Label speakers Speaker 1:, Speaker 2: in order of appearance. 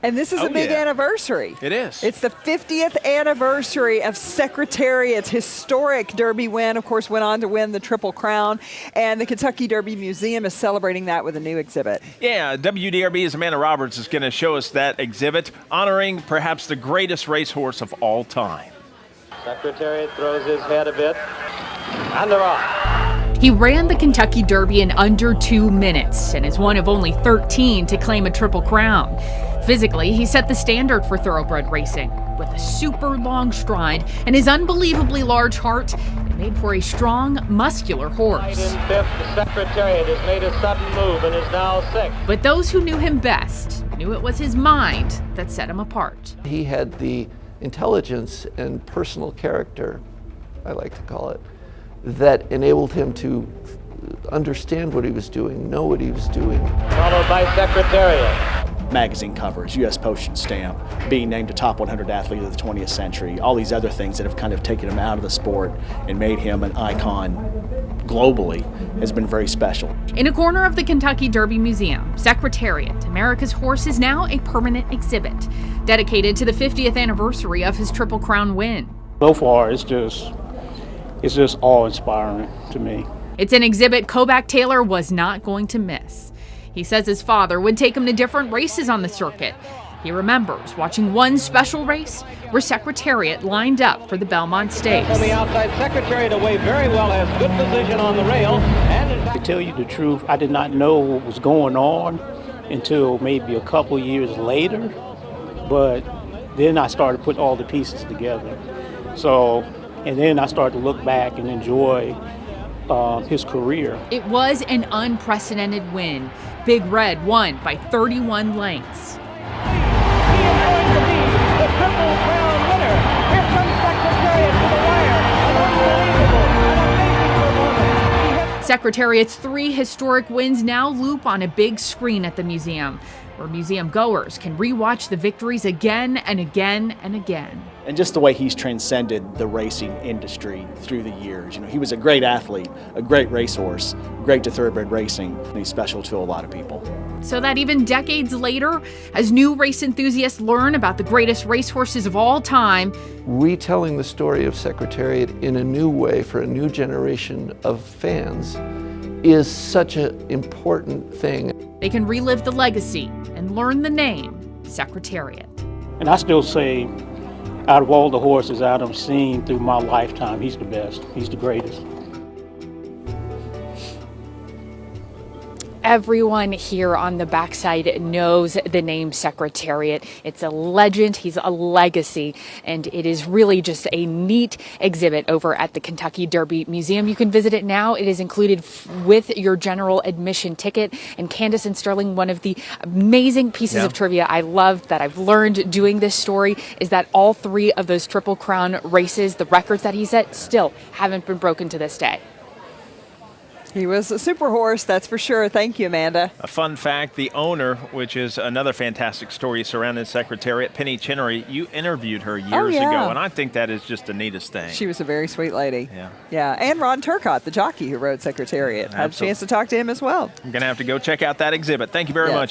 Speaker 1: And this is a big anniversary.
Speaker 2: It is.
Speaker 1: It's the 50th anniversary of Secretariat's historic Derby win. Of course, went on to win the Triple Crown. And the Kentucky Derby Museum is celebrating that with a new exhibit.
Speaker 2: Yeah, WDRB's Amanda Roberts is going to show us that exhibit, honoring perhaps the greatest racehorse of all time.
Speaker 3: Secretariat throws his head a bit. And they're off.
Speaker 4: He ran the Kentucky Derby in under 2 minutes and is one of only 13 to claim a Triple Crown. Physically, he set the standard for thoroughbred racing. With a super long stride and his unbelievably large heart, it made for a strong, muscular horse.
Speaker 3: Right in fifth, the Secretariat has made a sudden move and is now sixth.
Speaker 4: But those who knew him best knew it was his mind that set him apart.
Speaker 5: He had the intelligence and personal character, I like to call it, that enabled him to understand what he was doing, know what he was doing.
Speaker 3: Followed by Secretariat.
Speaker 6: Magazine covers, U.S. postage stamp, being named a top 100 athlete of the 20th century, all these other things that have kind of taken him out of the sport and made him an icon globally has been very special.
Speaker 4: In a corner of the Kentucky Derby Museum, Secretariat, America's horse, is now a permanent exhibit dedicated to the 50th anniversary of his Triple Crown win.
Speaker 7: So far, it's just awe-inspiring to me.
Speaker 4: It's an exhibit Kobach Taylor was not going to miss. He says his father would take him to different races on the circuit. He remembers watching one special race where Secretariat lined up for the Belmont Stakes.
Speaker 3: On the outside, Secretariat away very well, has good position on the rail. And in fact,
Speaker 7: To tell you the truth, I did not know what was going on until maybe a couple years later, but then I started putting all the pieces together. And then I started to look back and enjoy his career.
Speaker 4: It was an unprecedented win. Big Red won by 31 lengths.
Speaker 3: he is going to be the Triple Crown winner. Here comes Secretariat to the wire. An amazing performance.
Speaker 4: Secretariat's 3 historic wins now loop on a big screen at the museum, where museum goers can rewatch the victories again and again and again.
Speaker 6: And just the way he's transcended the racing industry through the years. You know, he was a great athlete, a great racehorse, great to thoroughbred racing, and he's special to a lot of people.
Speaker 4: So that even decades later, as new race enthusiasts learn about the greatest racehorses of all time,
Speaker 5: Retelling the story of Secretariat in a new way for a new generation of fans is such an important thing.
Speaker 4: they can relive the legacy and learn the name Secretariat.
Speaker 7: And I still say, out of all the horses I've seen through my lifetime, he's the best. He's the greatest.
Speaker 8: Everyone here on the backside knows the name Secretariat. It's a legend, he's a legacy, and it is really just a neat exhibit over at the Kentucky Derby Museum. You can visit it now. It is included with your general admission ticket. And Candace and Sterling, one of the amazing pieces of trivia I love that I've learned doing this story is that all 3 of those Triple Crown races, the records that he set, still haven't been broken to this day.
Speaker 1: He was a super horse, that's for sure. Thank you, Amanda.
Speaker 2: A fun fact, the owner, which is another fantastic story surrounding Secretariat, Penny Chinnery, you interviewed her years ago, and I think that is just the neatest thing.
Speaker 1: She was a very sweet lady.
Speaker 2: Yeah.
Speaker 1: Yeah, and Ron Turcotte, the jockey who rode Secretariat. Had a chance to talk to him as well.
Speaker 2: I'm going to have to go check out that exhibit. Thank you very much.